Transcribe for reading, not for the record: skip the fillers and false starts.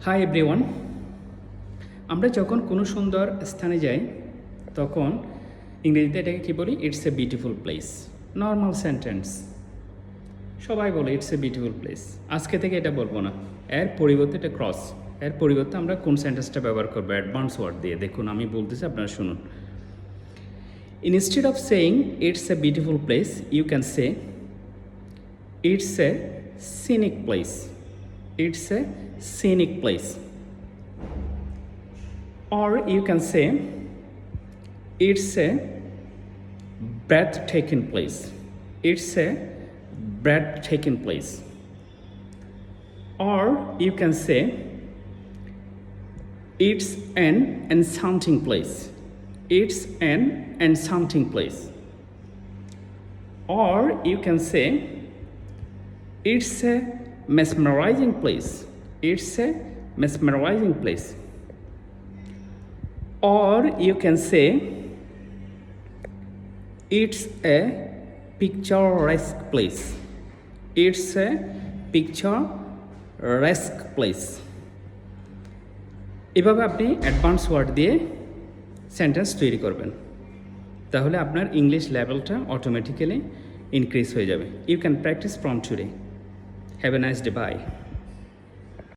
Hi everyone, আমরা যখন কোনো সুন্দর স্থানে যাই তখন ইংরেজিতে এটাকে কী বলি? It's a beautiful place. Normal sentence, সবাই বলে ইটস এ বিউটিফুল প্লেস। আজকে থেকে এটা বলবো না, এর পরিবর্তে এটা ক্রস। এর পরিবর্তে আমরা কোন সেন্টেন্সটা ব্যবহার করবো? অ্যাডভান্স ওয়ার্ড দিয়ে। দেখুন আমি বলতেছি, আপনারা শুনুন। Instead of saying it's a beautiful place, you can say it's a scenic place. It's a scenic place. Or you can say it's a breathtaking place. It's a breathtaking place. Or you can say it's an enchanting place. It's an enchanting place. Or you can say it's a mesmerizing place. It's a mesmerizing place. Or you can say it's a picturesque place. It's a picturesque place. এভাবে আপনি advance word দিয়ে sentence তৈরি করবেন, তাহলে আপনার English লেভেলটা automatically increase হয়ে যাবে। You can practice from today. Have a nice day. Bye.